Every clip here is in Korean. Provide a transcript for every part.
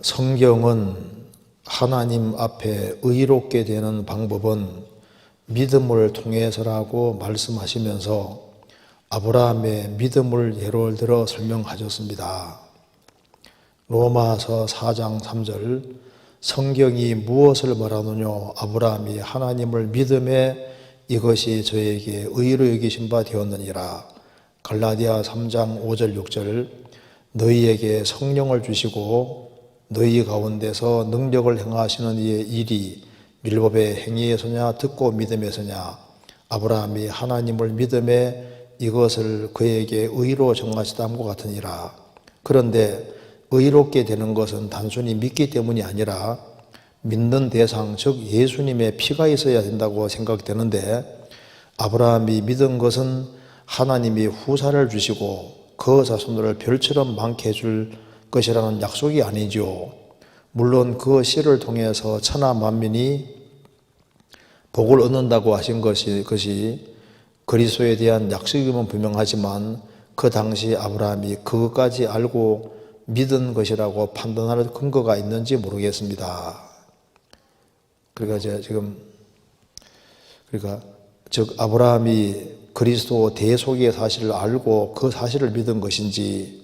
성경은 하나님 앞에 의롭게 되는 방법은 믿음을 통해서라고 말씀하시면서 아브라함의 믿음을 예를 들어 설명하셨습니다. 로마서 4장 3절 성경이 무엇을 말하느냐 아브라함이 하나님을 믿음에 이것이 저에게 의로 여기신 바 되었느니라. 갈라디아 3장 5절 6절 너희에게 성령을 주시고 너희 가운데서 능력을 행하시는 이의 일이 율법의 행위에서냐 듣고 믿음에서냐 아브라함이 하나님을 믿음에 이것을 그에게 의로 정하시다함과 같으니라. 그런데 의롭게 되는 것은 단순히 믿기 때문이 아니라 믿는 대상 즉 예수님의 피가 있어야 된다고 생각되는데 아브라함이 믿은 것은 하나님이 후사를 주시고 그 자손들을 별처럼 많게 해줄 것이라는 약속이 아니죠. 물론 그 씨를 통해서 천하 만민이 복을 얻는다고 하신 것이 그리스도에 대한 약속임은 분명하지만 그 당시 아브라함이 그것까지 알고 믿은 것이라고 판단할 근거가 있는지 모르겠습니다. 그러니까 즉 아브라함이 그리스도 대속의 사실을 알고 그 사실을 믿은 것인지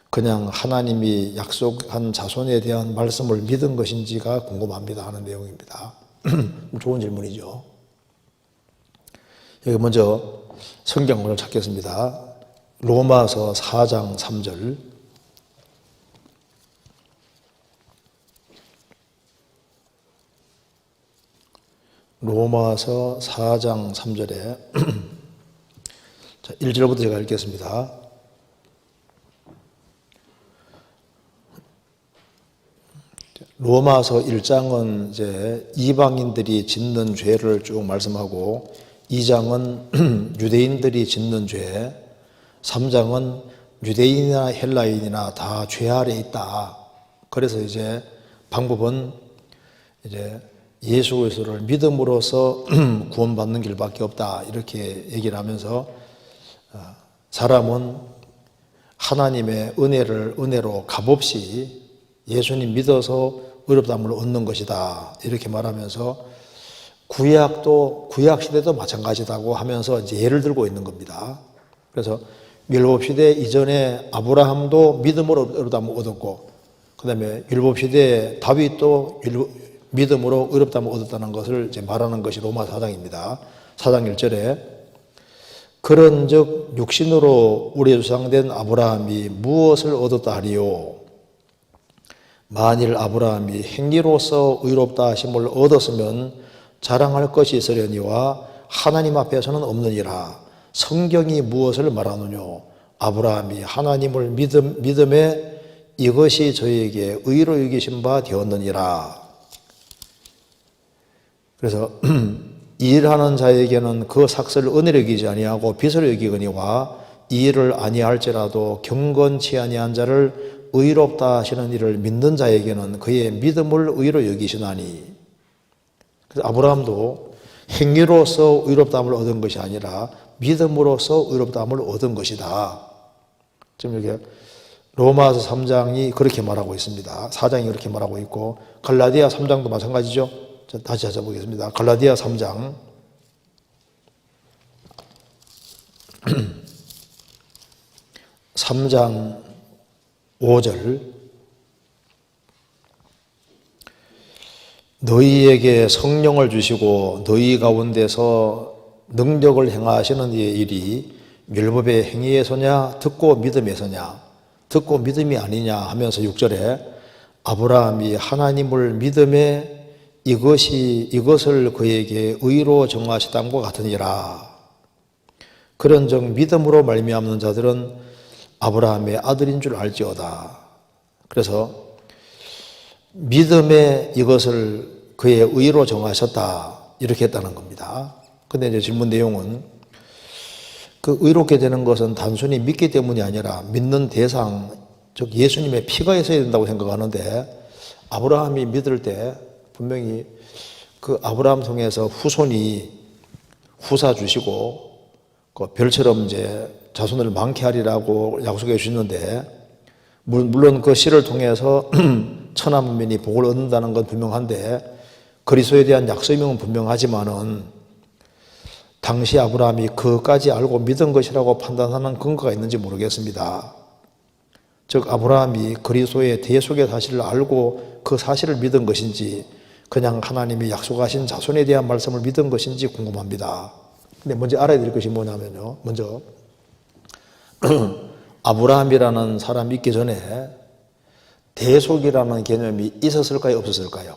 그냥 하나님이 약속한 자손에 대한 말씀을 믿은 것인지가 궁금합니다 하는 내용입니다. 좋은 질문이죠. 여기 먼저 성경을 찾겠습니다. 로마서 4장 3절 로마서 4장 3절에 자, 1절부터 제가 읽겠습니다. 로마서 1장은 이제 이방인들이 짓는 죄를 쭉 말씀하고 2장은 유대인들이 짓는 죄, 3장은 유대인이나 헬라인이나 다 죄 아래 있다. 그래서 이제 방법은 이제 예수 그리스도를 믿음으로써 구원받는 길밖에 없다. 이렇게 얘기를 하면서 사람은 하나님의 은혜로 값없이 예수님 믿어서 의롭다함을 얻는 것이다. 이렇게 말하면서 구약 시대도 마찬가지다고 하면서 이제 예를 들고 있는 겁니다. 그래서 율법 시대 이전에 아브라함도 믿음으로 의롭다함을 얻었고, 그 다음에 율법 시대에 다윗도 믿음으로 의롭다함을 얻었다는 것을 이제 말하는 것이 로마 4장입니다. 4장 1절에 그런즉 육신으로 우리의 조상된 아브라함이 무엇을 얻었다 하리요? 만일 아브라함이 행위로서 의롭다 하심을 얻었으면 자랑할 것이 있으려니와 하나님 앞에서는 없느니라. 성경이 무엇을 말하느냐? 아브라함이 하나님을 믿음에 이것이 저에게 의로 여기신 바 되었느니라. 그래서 이 일하는 자에게는 그 삭슬을 은혜로 여기지 아니하고 빚으로 여기거니와 이 일을 아니할지라도 경건치 아니한 자를 의롭다 하시는 일을 믿는 자에게는 그의 믿음을 의로 여기시나니. 그래서 아브라함도 행위로서 의롭다함을 얻은 것이 아니라 믿음으로서 의롭다함을 얻은 것이다. 지금 이렇게 로마서 3장이 그렇게 말하고 있습니다. 4장이 그렇게 말하고 있고 갈라디아 3장도 마찬가지죠. 자, 다시 찾아보겠습니다. 갈라디아 3장 3장 5절 너희에게 성령을 주시고 너희 가운데서 능력을 행하시는 이의 일이 율법의 행위에서냐 듣고 믿음에서냐 듣고 믿음이 아니냐 하면서 6절에 아브라함이 하나님을 믿음에 이것을 그에게 의로 정하시다함과 같으니라. 그런즉 믿음으로 말미암는 자들은 아브라함의 아들인 줄 알지어다. 그래서 믿음에 이것을 그의 의로 정하셨다. 이렇게 했다는 겁니다. 근데 이제 질문 내용은 그 의롭게 되는 것은 단순히 믿기 때문이 아니라 믿는 대상, 즉 예수님의 피가 있어야 된다고 생각하는데 아브라함이 믿을 때 분명히 그 아브라함 통해서 후손이 후사 주시고 그 별처럼 이제 자손을 많게 하리라고 약속해 주셨는데 물론 그 씨를 통해서 천하만민이 복을 얻는다는 건 분명한데 그리스도에 대한 약속명은 분명하지만은 당시 아브라함이 그것까지 알고 믿은 것이라고 판단하는 근거가 있는지 모르겠습니다. 즉 아브라함이 그리스도의 대속의 사실을 알고 그 사실을 믿은 것인지 그냥 하나님이 약속하신 자손에 대한 말씀을 믿은 것인지 궁금합니다. 근데 먼저 알아야 될 것이 뭐냐면요. 먼저 아브라함이라는 사람이 있기 전에 대속이라는 개념이 있었을까요? 없었을까요?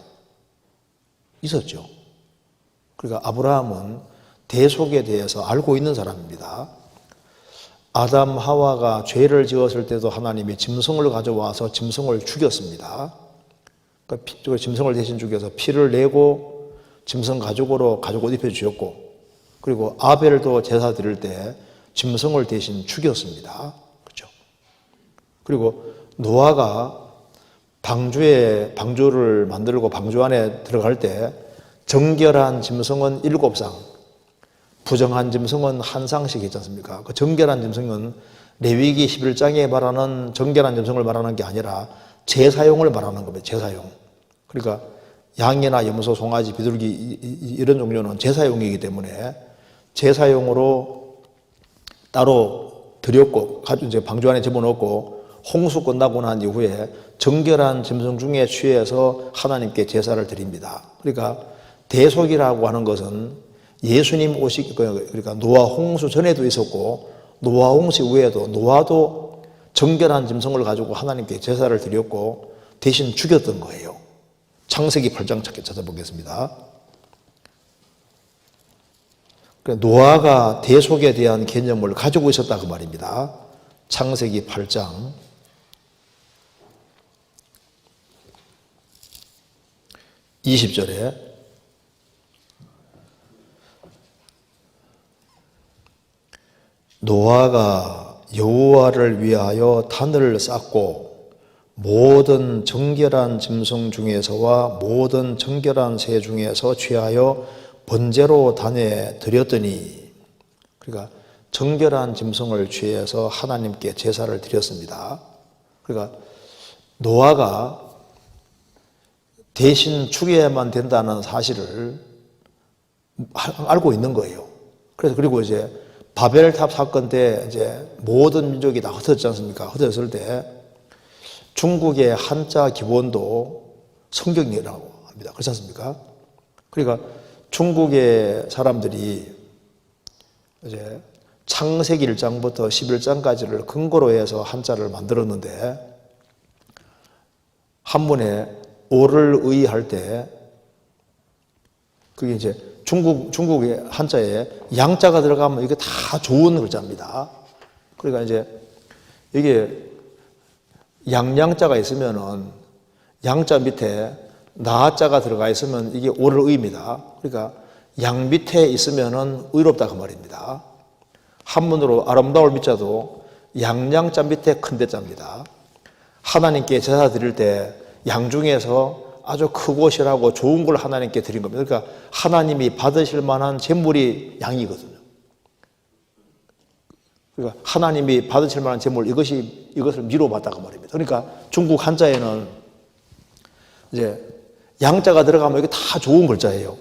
있었죠. 그러니까 아브라함은 대속에 대해서 알고 있는 사람입니다. 아담 하와가 죄를 지었을 때도 하나님이 짐승을 가져와서 짐승을 죽였습니다. 그러니까 짐승을 대신 죽여서 피를 내고 짐승 가죽으로 가죽 옷 입혀주셨고, 그리고 아벨도 제사 드릴 때 짐승을 대신 죽였습니다. 그렇죠? 그리고 노아가 방주를 만들고 방주 안에 들어갈 때 정결한 짐승은 7상, 부정한 짐승은 1상씩 있지 않습니까? 그 정결한 짐승은 레위기 11장에 말하는 정결한 짐승을 말하는 게 아니라 제사용을 말하는 겁니다. 제사용. 그러니까 양이나 염소, 송아지, 비둘기 이런 종류는 제사용이기 때문에 제사용으로 따로 드렸고 이제 방주 안에 집어넣고 홍수 끝나고 난 이후에 정결한 짐승 중에 취해서 하나님께 제사를 드립니다. 그러니까 대속이라고 하는 것은 예수님 오시기, 그러니까 노아 홍수 전에도 있었고 노아 홍수 이후에도 노아도 정결한 짐승을 가지고 하나님께 제사를 드렸고 대신 죽였던 거예요. 창세기 8장 찾아보겠습니다. 노아가 대속에 대한 개념을 가지고 있었다 그 말입니다. 창세기 8장 20절에 노아가 여호와를 위하여 단을 쌓고 모든 정결한 짐승 중에서와 모든 정결한 새 중에서 취하여 번제로 단에 드렸더니, 그러니까 정결한 짐승을 취해서 하나님께 제사를 드렸습니다. 그러니까 노아가 대신 죽여야만 된다는 사실을 알고 있는 거예요. 그리고 이제 바벨탑 사건 때 이제 모든 민족이 다 흩어졌지 않습니까? 흩어졌을 때 중국의 한자 기본도 성경이라고 합니다. 그렇지 않습니까? 그러니까 중국의 사람들이 이제 창세기 1장부터 11장까지를 근거로 해서 한자를 만들었는데 한문에 오를 의할 때 그게 이제 중국의 한자에 양자가 들어가면 이게 다 좋은 글자입니다. 그러니까 이제 이게 양자가 있으면은 양자 밑에 나자가 들어가 있으면 이게 오를 의입니다. 그러니까 양 밑에 있으면은 의롭다 그 말입니다. 한문으로 아름다울 밑자도 양자 밑에 큰 대자입니다. 하나님께 제사 드릴 때 양 중에서 아주 크고 실하고 좋은 걸 하나님께 드린 겁니다. 그러니까 하나님이 받으실 만한 제물이 양이거든요. 그러니까 하나님이 받으실 만한 제물 이것을 미뤄봤다 그 말입니다. 그러니까 중국 한자에는 이제 양자가 들어가면 이게 다 좋은 글자예요.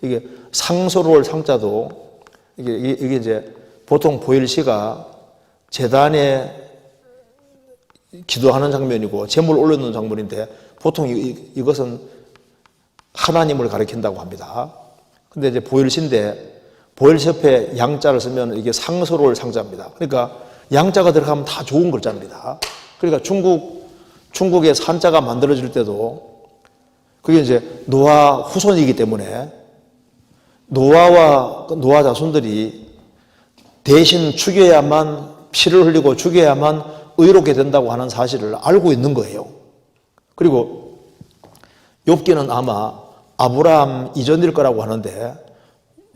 이게 상소로울 상자도 이게 이제 보통 보일시가 재단에 기도하는 장면이고 제물 올려놓는 장면인데 보통 이것은 하나님을 가리킨다고 합니다. 근데 이제 보일시인데 보일시 옆에 양자를 쓰면 이게 상소로울 상자입니다. 그러니까 양자가 들어가면 다 좋은 글자입니다. 그러니까 중국의 한자가 만들어질 때도 그게 이제 노아 후손이기 때문에 노아 자손들이 대신 죽여야만 피를 흘리고 죽여야만 의롭게 된다고 하는 사실을 알고 있는 거예요. 그리고 욥기는 아마 아브라함 이전일 거라고 하는데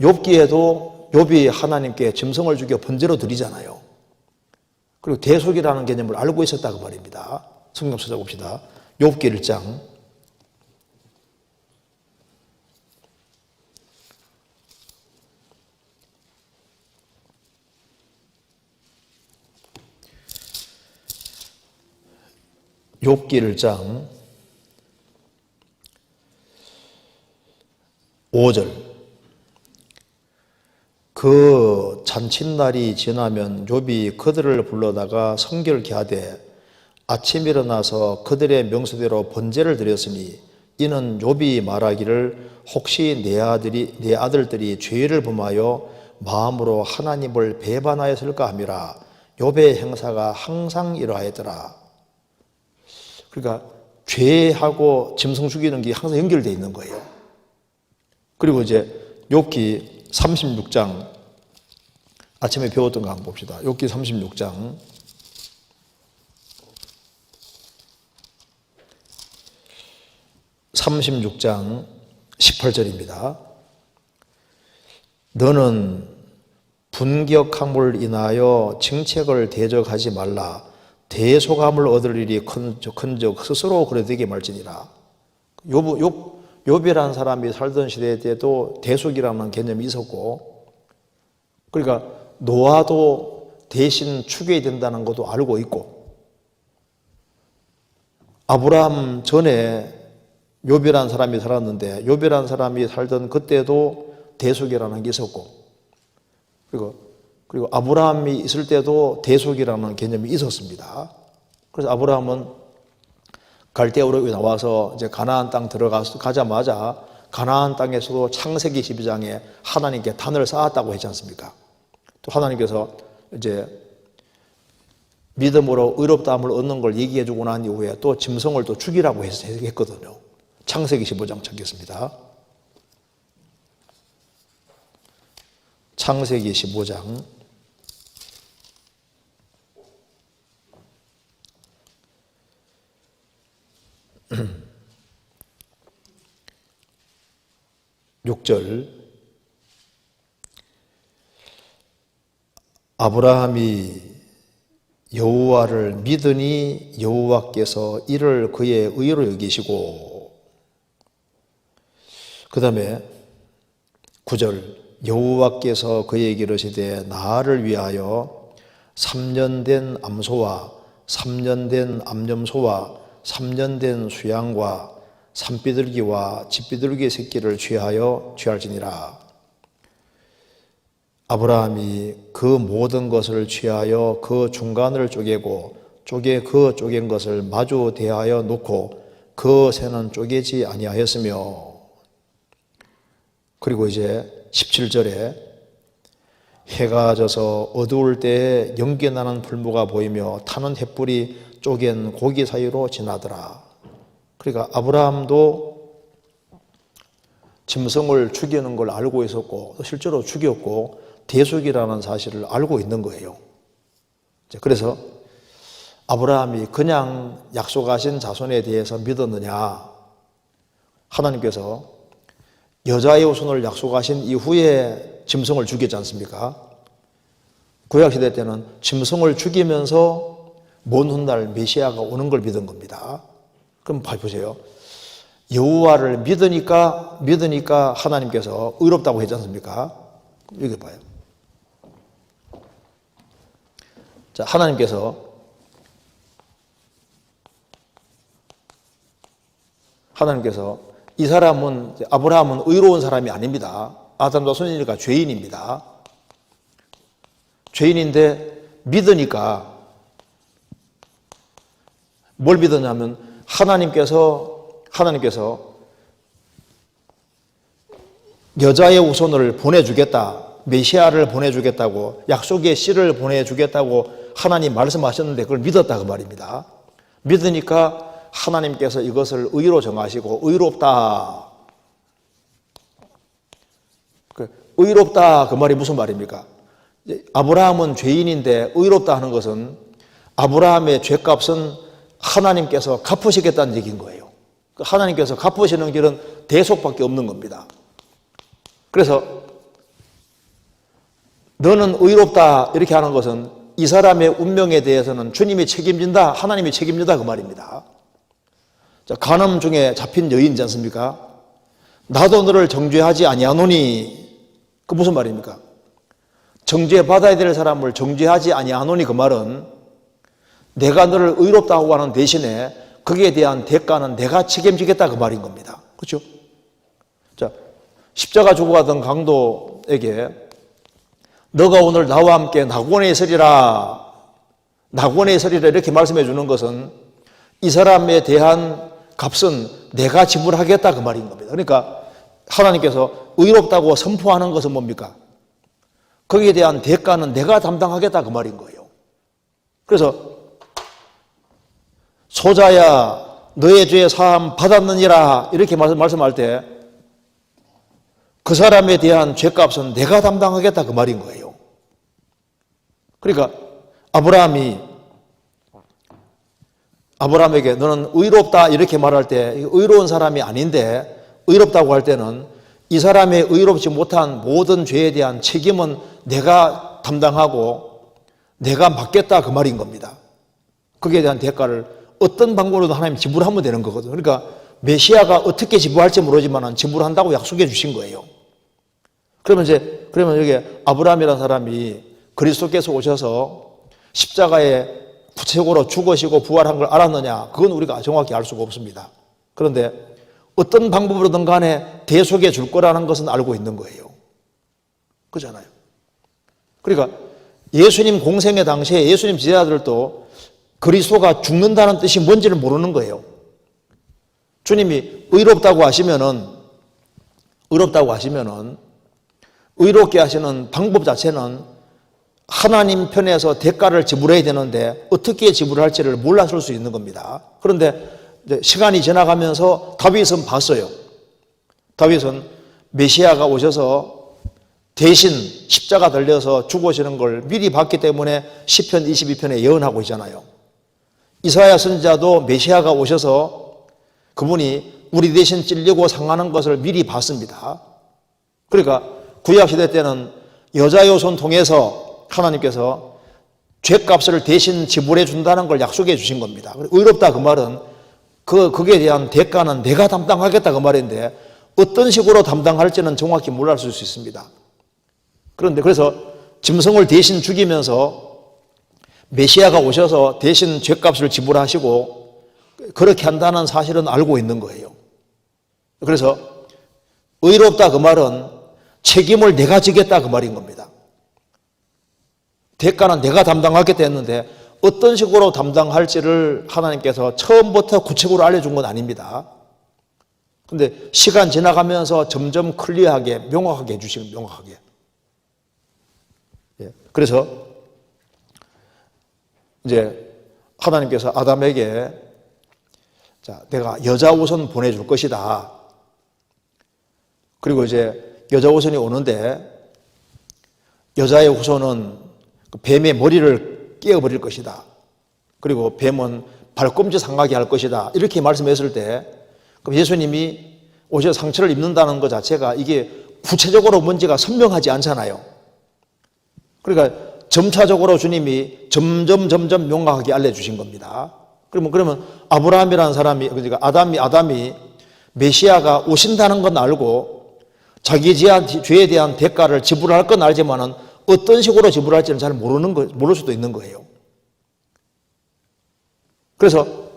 욥기에도 욥이 하나님께 짐승을 죽여 번제로 드리잖아요. 그리고 대속이라는 개념을 알고 있었다고 말입니다. 성경 찾아봅시다. 욥기 1장 욥기 1장 5절. 그 잔칫날이 지나면 욥이 그들을 불러다가 성결케 하되 아침 일어나서 그들의 명수대로 번제를 드렸으니 이는 욥이 말하기를 혹시 내 아들들이 죄를 범하여 마음으로 하나님을 배반하였을까 함이라. 욥의 행사가 항상 이러하였더라. 그러니까 죄하고 짐승 죽이는 게 항상 연결되어 있는 거예요. 그리고 이제 욥기 36장 아침에 배웠던 거 한번 봅시다. 욥기 36장 18절입니다. 너는 분격함을 인하여 징책을 대적하지 말라. 대속함을 얻을 일이 큰적 스스로 그래 되게 말지니라. 욥이라는 사람이 살던 시대 때도 대속이라는 개념이 있었고, 그러니까 노아도 대신 죽여야 된다는 것도 알고 있고, 아브라함 전에 욥이라는 사람이 살았는데 욥이라는 사람이 살던 그때도 대속이라는 게 있었고, 그리고 아브라함이 있을 때도 대속이라는 개념이 있었습니다. 그래서 아브라함은 갈대아우로 나와서 이제 가나안 땅 가자마자 가나안 땅에서도 창세기 12장에 하나님께 단을 쌓았다고 했지 않습니까? 또 하나님께서 이제 믿음으로 의롭다함을 얻는 걸 얘기해 주고 난 이후에 또 짐승을 또 죽이라고 했거든요. 창세기 15장 찾겠습니다. 창세기 15장 6절. 아브라함이 여호와를 믿으니 여호와께서 이를 그의 의로 여기시고, 그 다음에 9절. 여호와께서 그에게 이르시되 나를 위하여 3년 된 암소와 3년 된 암염소와 3년 된 수양과 산비둘기와 집비둘기 새끼를 취할지니라. 아브라함이 그 모든 것을 취하여 그 중간을 쪼개고 그 쪼갠 것을 마주 대하여 놓고 그 새는 쪼개지 아니하였으며, 그리고 이제 17절에 해가 져서 어두울 때에 연기나는 불무가 보이며 타는 횃불이 쪼갠 고기 사이로 지나더라. 그러니까 아브라함도 짐승을 죽이는 걸 알고 있었고 실제로 죽였고 대속이라는 사실을 알고 있는 거예요. 그래서 아브라함이 그냥 약속하신 자손에 대해서 믿었느냐? 하나님께서 여자의 후손을 약속하신 이후에 짐승을 죽였지 않습니까? 구약시대 때는 짐승을 죽이면서 먼 훗날 메시아가 오는 걸 믿은 겁니다. 그럼 보세요. 여호와를 믿으니까 하나님께서 의롭다고 했지 않습니까? 여기 봐요. 자, 하나님께서 이 사람은, 아브라함은 의로운 사람이 아닙니다. 아담과 손이니까 죄인입니다. 죄인인데 믿으니까 뭘 믿었냐면 하나님께서 여자의 후손을 보내주겠다, 메시아를 보내주겠다고, 약속의 씨를 보내주겠다고 하나님 말씀하셨는데 그걸 믿었다 그 말입니다. 믿으니까 하나님께서 이것을 의로 정하시고 의롭다. 의롭다 그 말이 무슨 말입니까? 아브라함은 죄인인데 의롭다 하는 것은 아브라함의 죄값은 하나님께서 갚으시겠다는 얘기인 거예요. 하나님께서 갚으시는 길은 대속밖에 없는 겁니다. 그래서 너는 의롭다 이렇게 하는 것은 이 사람의 운명에 대해서는 주님이 책임진다, 하나님이 책임진다 그 말입니다. 자, 간음 중에 잡힌 여인이지 않습니까? 나도 너를 정죄하지 아니하노니, 그 무슨 말입니까? 정죄받아야 될 사람을 정죄하지 아니하노니 그 말은 내가 너를 의롭다고 하는 대신에 거기에 대한 대가는 내가 책임지겠다 그 말인 겁니다. 그렇죠? 자, 십자가 주고 가던 강도에게 너가 오늘 나와 함께 낙원에 서리라, 낙원에 서리라 이렇게 말씀해 주는 것은 이 사람에 대한 값은 내가 지불하겠다 그 말인 겁니다. 그러니까 하나님께서 의롭다고 선포하는 것은 뭡니까? 거기에 대한 대가는 내가 담당하겠다 그 말인 거예요. 그래서 소자야 너의 죄 사함 받았느니라 이렇게 말씀할 때 그 사람에 대한 죄값은 내가 담당하겠다 그 말인 거예요. 그러니까 아브라함에게 너는 의롭다 이렇게 말할 때 의로운 사람이 아닌데 의롭다고 할 때는 이 사람의 의롭지 못한 모든 죄에 대한 책임은 내가 담당하고 내가 맡겠다 그 말인 겁니다. 거기에 대한 대가를 어떤 방법으로든 하나님 지불하면 되는 거거든요. 그러니까 메시아가 어떻게 지불할지 모르지만 지불한다고 약속해 주신 거예요. 그러면 여기 아브라함이라는 사람이 그리스도께서 오셔서 십자가에 구체적으로 죽으시고 부활한 걸 알았느냐? 그건 우리가 정확히 알 수가 없습니다. 그런데 어떤 방법으로든 간에 대속해 줄 거라는 것은 알고 있는 거예요. 그렇잖아요. 그러니까 예수님 공생의 당시에 예수님 제자들도 그리스도가 죽는다는 뜻이 뭔지를 모르는 거예요. 주님이 의롭다고 하시면은 의롭게 하시는 방법 자체는 하나님 편에서 대가를 지불해야 되는데 어떻게 지불할지를 몰랐을 수 있는 겁니다. 그런데 시간이 지나가면서 다윗은 봤어요. 다윗은 메시아가 오셔서 대신 십자가 달려서 죽으시는 걸 미리 봤기 때문에 시편 22편에 예언하고 있잖아요. 이사야 선지자도 메시아가 오셔서 그분이 우리 대신 찔리고 상하는 것을 미리 봤습니다. 그러니까 구약시대 때는 여자요손 통해서 하나님께서 죄값을 대신 지불해 준다는 걸 약속해 주신 겁니다. 의롭다 그 말은 거기에 대한 대가는 내가 담당하겠다 그 말인데 어떤 식으로 담당할지는 정확히 몰랐을 수 있습니다. 그런데 그래서 짐승을 대신 죽이면서 메시아가 오셔서 대신 죄값을 지불하시고 그렇게 한다는 사실은 알고 있는 거예요. 그래서 의롭다 그 말은 책임을 내가 지겠다 그 말인 겁니다. 대가는 내가 담당하겠다 했는데 어떤 식으로 담당할지를 하나님께서 처음부터 구체적으로 알려준 건 아닙니다. 그런데 시간 지나가면서 점점 클리어하게 명확하게 해주시는 명확하게. 그래서 이제 하나님께서 아담에게 자, 내가 여자 우선 보내줄 것이다. 그리고 이제 여자 후손이 오는데 여자의 후손은 뱀의 머리를 깨어버릴 것이다. 그리고 뱀은 발꿈치 상하게 할 것이다. 이렇게 말씀했을 때 그럼 예수님이 오셔서 상처를 입는다는 것 자체가 이게 구체적으로 뭔지가 선명하지 않잖아요. 그러니까 점차적으로 주님이 점점 명확하게 알려주신 겁니다. 그러면 아브라함이라는 사람이 그러니까 아담이 메시아가 오신다는 건 알고 자기 죄에 대한 대가를 지불할 건 알지만은 어떤 식으로 지불할지는 잘 모를 수도 있는 거예요. 그래서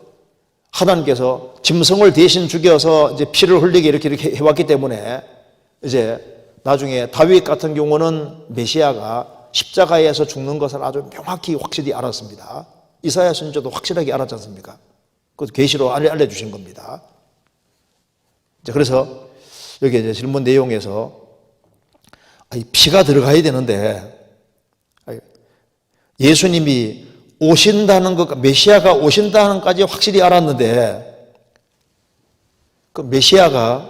하나님께서 짐승을 대신 죽여서 이제 피를 흘리게 이렇게 해왔기 때문에 이제 나중에 다윗 같은 경우는 메시아가 십자가에서 죽는 것을 아주 명확히 확실히 알았습니다. 이사야 선지자도 확실하게 알았지 않습니까? 그것도 계시로 알려주신 겁니다. 그래서 여기 이제 질문 내용에서 피가 들어가야 되는데 예수님이 오신다는 것, 메시아가 오신다는 것까지 확실히 알았는데 그 메시아가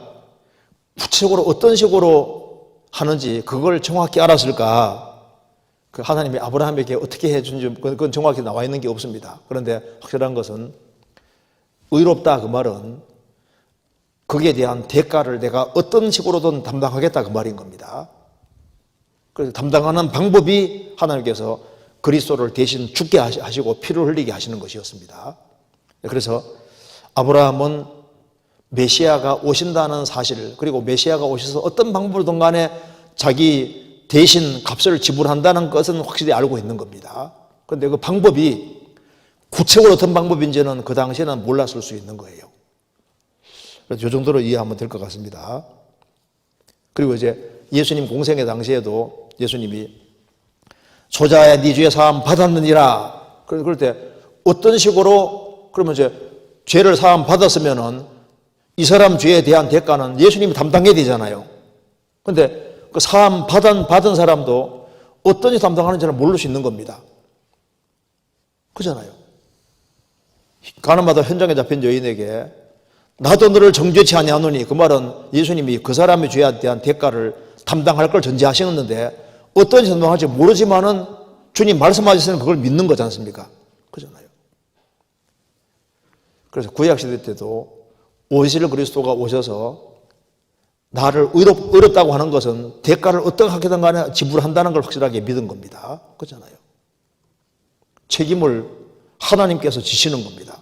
구체적으로 어떤 식으로 하는지 그걸 정확히 알았을까? 그 하나님이 아브라함에게 어떻게 해준지 그건 정확히 나와 있는 게 없습니다. 그런데 확실한 것은 의롭다 그 말은 거기에 대한 대가를 내가 어떤 식으로든 담당하겠다 그 말인 겁니다. 그래서 담당하는 방법이 하나님께서 그리스도를 대신 죽게 하시고 피를 흘리게 하시는 것이었습니다. 그래서 아브라함은 메시아가 오신다는 사실 그리고 메시아가 오셔서 어떤 방법으로든 간에 자기 대신 값을 지불한다는 것은 확실히 알고 있는 겁니다. 그런데 그 방법이 구체적으로 어떤 방법인지는 그 당시에는 몰랐을 수 있는 거예요. 그래서 이 정도로 이해하면 될 것 같습니다. 그리고 이제 예수님 공생의 당시에도 예수님이 소자야 네 죄 사함 받았느니라. 그럴 때 어떤 식으로 그러면 이제 죄를 사함 받았으면은 이 사람 죄에 대한 대가는 예수님이 담당해야 되잖아요. 근데 그 사함 받은 사람도 어떤 지 담당하는지를 모를 수 있는 겁니다. 그잖아요. 가늠하다 현장에 잡힌 여인에게 나도 너를 정죄치 아니하노니, 그 말은 예수님이 그 사람의 죄에 대한 대가를 담당할 걸 전제하시는데 어떤 지 담당할지 모르지만은 주님 말씀하셨으면 그걸 믿는 거지 않습니까? 그잖아요. 그래서 구약시대 때도 오실 그리스도가 오셔서 나를 의롭다고 하는 것은 대가를 어떻게 하게든 간에 지불한다는 걸 확실하게 믿은 겁니다. 그렇잖아요. 책임을 하나님께서 지시는 겁니다.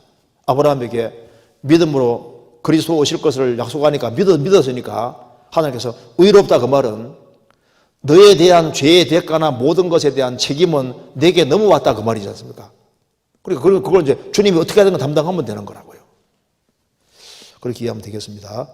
아브라함에게 믿음으로 그리스도 오실 것을 약속하니까 믿었으니까 하나님께서 의롭다 그 말은 너에 대한 죄의 대가나 모든 것에 대한 책임은 내게 넘어왔다 그 말이지 않습니까? 그리고 그걸 이제 주님이 어떻게 하든 담당하면 되는 거라고요. 그렇게 이해하면 되겠습니다.